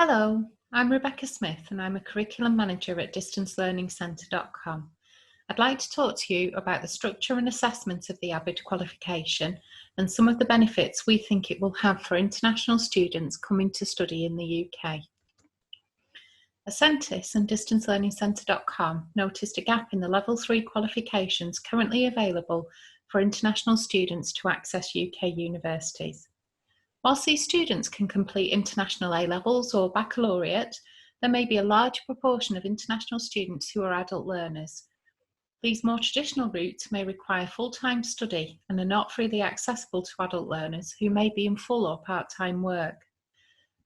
Hello, I'm Rebecca Smith and I'm a Curriculum Manager at distancelearningcentre.com. I'd like to talk to you about the structure and assessment of the ABID qualification and some of the benefits we think it will have for international students coming to study in the UK. Ascentis and distancelearningcentre.com noticed a gap in the Level 3 qualifications currently available for international students to access UK universities. Whilst these students can complete international A-levels or baccalaureate, there may be a large proportion of international students who are adult learners. These more traditional routes may require full-time study and are not freely accessible to adult learners who may be in full or part-time work.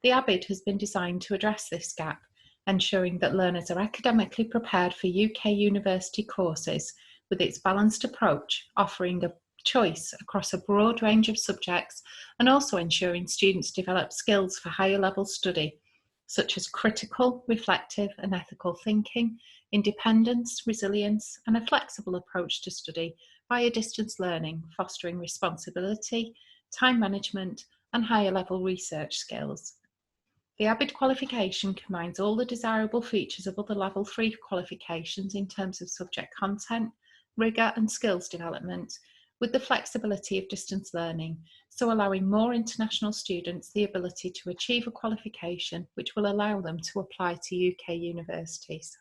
The ABID has been designed to address this gap, ensuring that learners are academically prepared for UK university courses with its balanced approach, offering a choice across a broad range of subjects and also ensuring students develop skills for higher level study such as critical, reflective and ethical thinking, independence, resilience and a flexible approach to study via distance learning, fostering responsibility, time management and higher level research skills. The ABID qualification combines all the desirable features of other Level 3 qualifications in terms of subject content, rigour and skills development, with the flexibility of distance learning, so allowing more international students the ability to achieve a qualification which will allow them to apply to UK universities.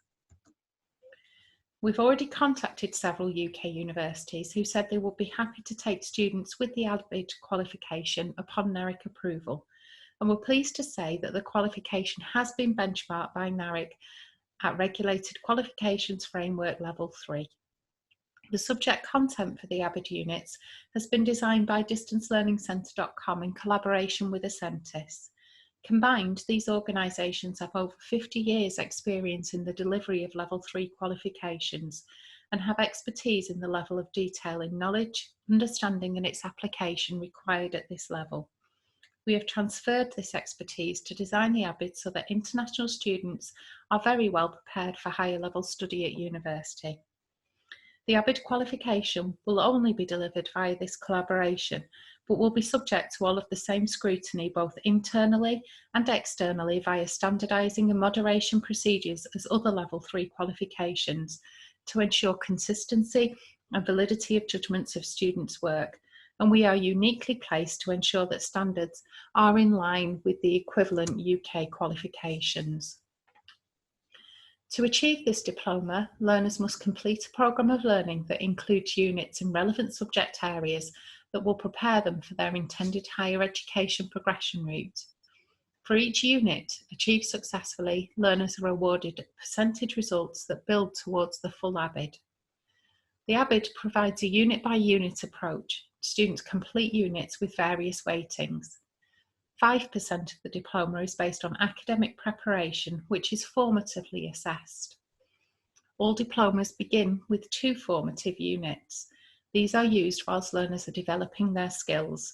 We've already contacted several UK universities who said they would be happy to take students with the ABID qualification upon NARIC approval, and we're pleased to say that the qualification has been benchmarked by NARIC at Regulated Qualifications Framework Level 3. The subject content for the ABID units has been designed by distancelearningcentre.com in collaboration with Ascentis. Combined, these organisations have over 50 years' experience in the delivery of Level 3 qualifications and have expertise in the level of detail in knowledge, understanding and its application required at this level. We have transferred this expertise to design the ABID so that international students are very well prepared for higher level study at university. The ABID qualification will only be delivered via this collaboration, but will be subject to all of the same scrutiny both internally and externally via standardising and moderation procedures as other Level 3 qualifications to ensure consistency and validity of judgments of students' work, and we are uniquely placed to ensure that standards are in line with the equivalent UK qualifications. To achieve this diploma, learners must complete a programme of learning that includes units in relevant subject areas that will prepare them for their intended higher education progression route. For each unit achieved successfully, learners are awarded percentage results that build towards the full ABID. The ABID provides a unit-by-unit approach. Students complete units with various weightings. 5% of the diploma is based on academic preparation, which is formatively assessed. All diplomas begin with 2 formative units. These are used whilst learners are developing their skills.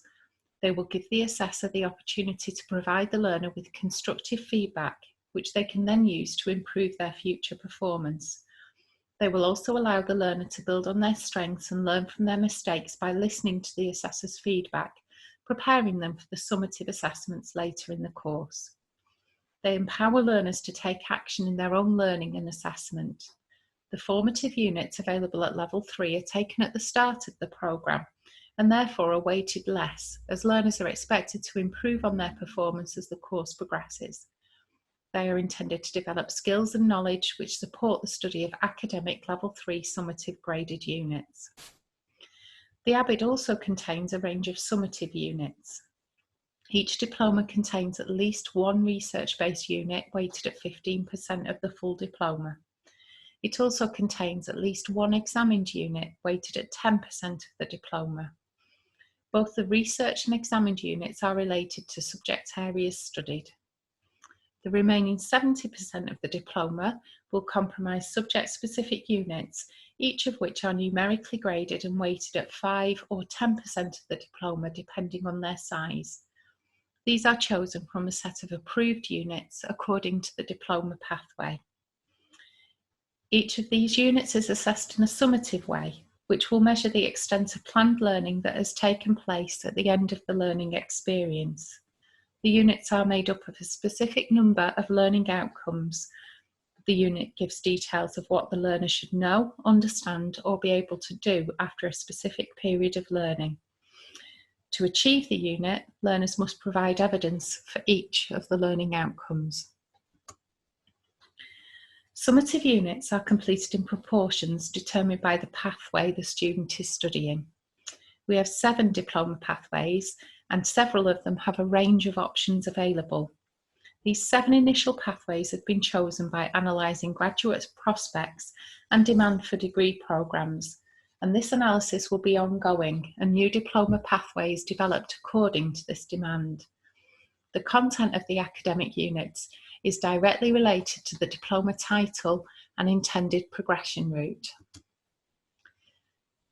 They will give the assessor the opportunity to provide the learner with constructive feedback, which they can then use to improve their future performance. They will also allow the learner to build on their strengths and learn from their mistakes by listening to the assessor's feedback, preparing them for the summative assessments later in the course. They empower learners to take action in their own learning and assessment. The formative units available at Level 3 are taken at the start of the programme and therefore are weighted less, as learners are expected to improve on their performance as the course progresses. They are intended to develop skills and knowledge which support the study of academic Level 3 summative graded units. The ABID also contains a range of summative units. Each diploma contains at least one research-based unit weighted at 15% of the full diploma. It also contains at least one examined unit weighted at 10% of the diploma. Both the research and examined units are related to subject areas studied. The remaining 70% of the diploma will comprise subject-specific units, each of which are numerically graded and weighted at 5 or 10% of the diploma, depending on their size. These are chosen from a set of approved units according to the diploma pathway. Each of these units is assessed in a summative way, which will measure the extent of planned learning that has taken place at the end of the learning experience. The units are made up of a specific number of learning outcomes. The unit gives details of what the learner should know, understand, or be able to do after a specific period of learning. To achieve the unit, learners must provide evidence for each of the learning outcomes. Summative units are completed in proportions determined by the pathway the student is studying. We have 7 diploma pathways, and several of them have a range of options available. These 7 initial pathways have been chosen by analysing graduate prospects and demand for degree programmes, and this analysis will be ongoing and new diploma pathways developed according to this demand. The content of the academic units is directly related to the diploma title and intended progression route.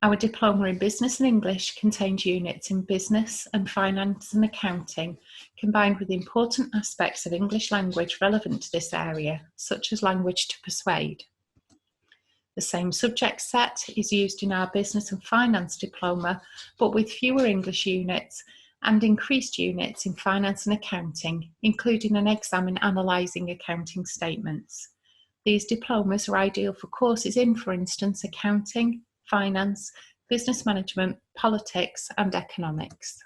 Our diploma in Business and English contains units in business and finance and accounting, combined with important aspects of English language relevant to this area, such as language to persuade. The same subject set is used in our business and finance diploma, but with fewer English units and increased units in finance and accounting, including an exam in analysing accounting statements. These diplomas are ideal for courses in, for instance, accounting, finance, business management, politics, and economics.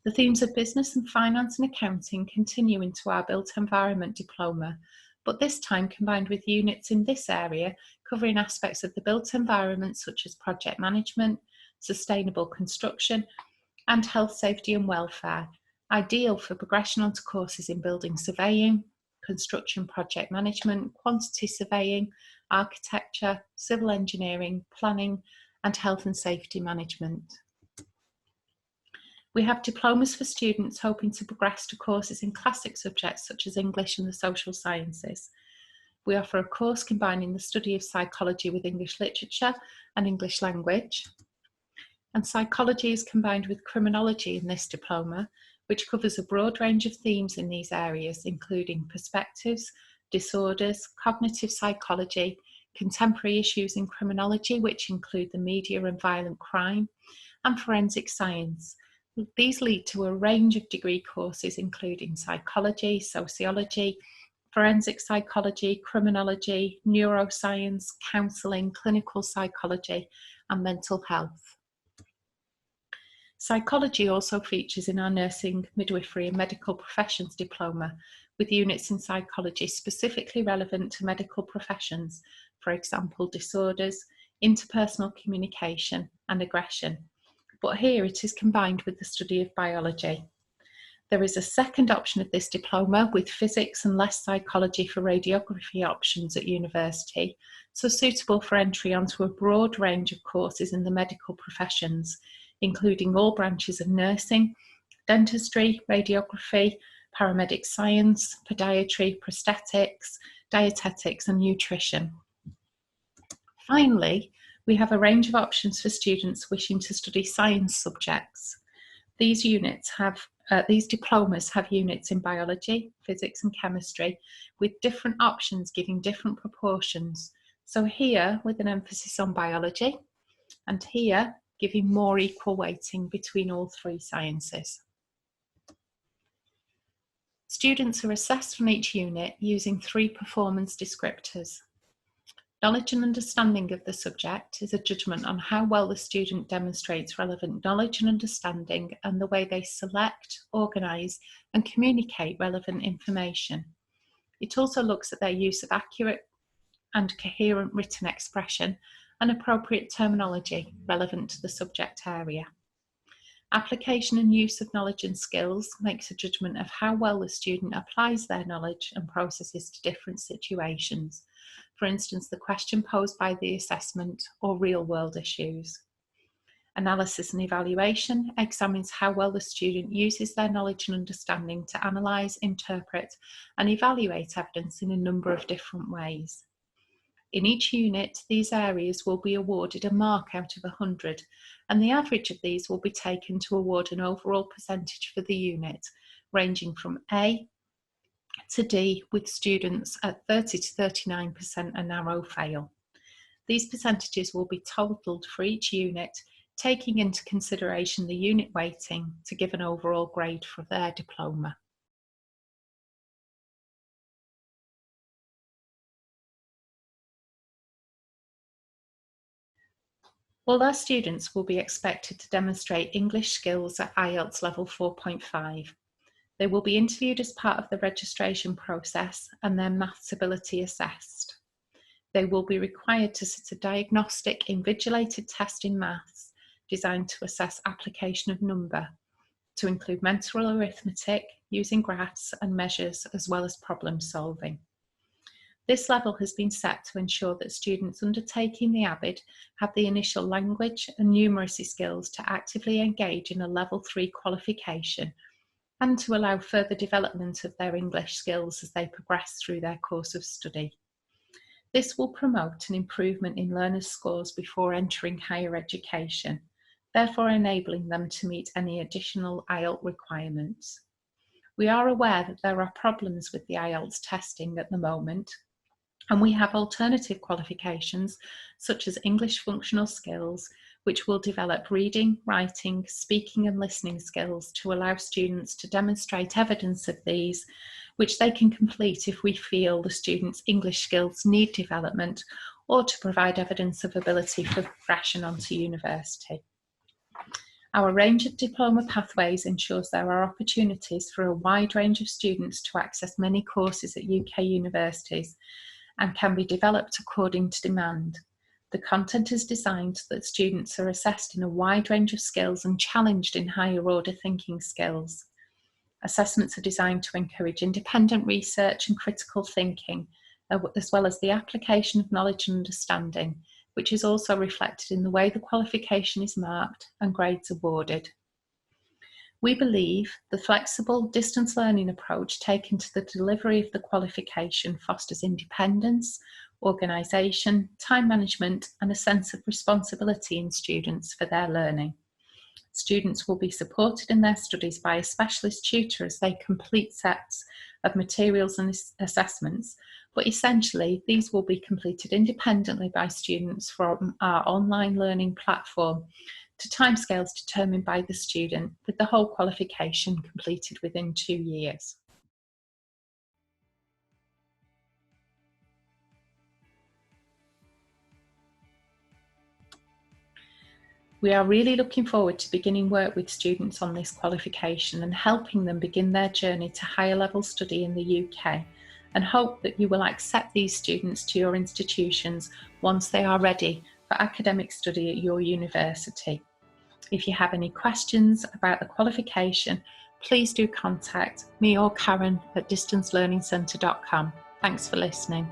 The themes of business and finance and accounting continue into our built environment diploma, but this time combined with units in this area covering aspects of the built environment such as project management, sustainable construction, and health, safety and welfare, ideal for progression onto courses in building surveying, construction project management, quantity surveying, architecture, civil engineering, planning, and health and safety management. We have diplomas for students hoping to progress to courses in classic subjects such as English and the social sciences. We offer a course combining the study of psychology with English literature and English language. And psychology is combined with criminology in this diploma, which covers a broad range of themes in these areas, including perspectives, disorders, cognitive psychology, contemporary issues in criminology, which include the media and violent crime, and forensic science. These lead to a range of degree courses, including psychology, sociology, forensic psychology, criminology, neuroscience, counselling, clinical psychology, and mental health. Psychology also features in our nursing, midwifery and medical professions diploma, with units in psychology specifically relevant to medical professions, for example, disorders, interpersonal communication and aggression. But here it is combined with the study of biology. There is a second option of this diploma with physics and less psychology for radiography options at university, so suitable for entry onto a broad range of courses in the medical professions, including all branches of nursing, dentistry, radiography, paramedic science, podiatry, prosthetics, dietetics and nutrition. Finally, we have a range of options for students wishing to study science subjects. These diplomas have units in biology, physics and chemistry, with different options giving different proportions. So here with an emphasis on biology, and here giving more equal weighting between all 3 sciences. Students are assessed on each unit using 3 performance descriptors. Knowledge and understanding of the subject is a judgment on how well the student demonstrates relevant knowledge and understanding and the way they select, organise and communicate relevant information. It also looks at their use of accurate and coherent written expression and appropriate terminology relevant to the subject area. Application and use of knowledge and skills makes a judgment of how well the student applies their knowledge and processes to different situations. For instance, the question posed by the assessment or real-world issues. Analysis and evaluation examines how well the student uses their knowledge and understanding to analyse, interpret and evaluate evidence in a number of different ways. In each unit, these areas will be awarded a mark out of 100, and the average of these will be taken to award an overall percentage for the unit, ranging from A to D, with students at 30 to 39% a narrow fail. These percentages will be totalled for each unit, taking into consideration the unit weighting to give an overall grade for their diploma. All our students will be expected to demonstrate English skills at IELTS level 4.5. They will be interviewed as part of the registration process and their maths ability assessed. They will be required to sit a diagnostic invigilated test in maths designed to assess application of number, to include mental arithmetic, using graphs and measures, as well as problem solving. This level has been set to ensure that students undertaking the ABID have the initial language and numeracy skills to actively engage in a level 3 qualification and to allow further development of their English skills as they progress through their course of study. This will promote an improvement in learners' scores before entering higher education, therefore enabling them to meet any additional IELTS requirements. We are aware that there are problems with the IELTS testing at the moment, and we have alternative qualifications such as English functional skills, which will develop reading, writing, speaking and listening skills to allow students to demonstrate evidence of these, which they can complete if we feel the students' English skills need development, or to provide evidence of ability for progression onto university. Our range of diploma pathways ensures there are opportunities for a wide range of students to access many courses at UK universities and can be developed according to demand. The content is designed so that students are assessed in a wide range of skills and challenged in higher order thinking skills. Assessments are designed to encourage independent research and critical thinking, as well as the application of knowledge and understanding, which is also reflected in the way the qualification is marked and grades awarded. We believe the flexible distance learning approach taken to the delivery of the qualification fosters independence, organisation, time management and a sense of responsibility in students for their learning. Students will be supported in their studies by a specialist tutor as they complete sets of materials and assessments, but essentially these will be completed independently by students from our online learning platform to timescales determined by the student, with the whole qualification completed within 2 years. We are really looking forward to beginning work with students on this qualification and helping them begin their journey to higher level study in the UK, and hope that you will accept these students to your institutions once they are ready for academic study at your university. If you have any questions about the qualification, please do contact me or Karen at distancelearningcentre.com. Thanks for listening.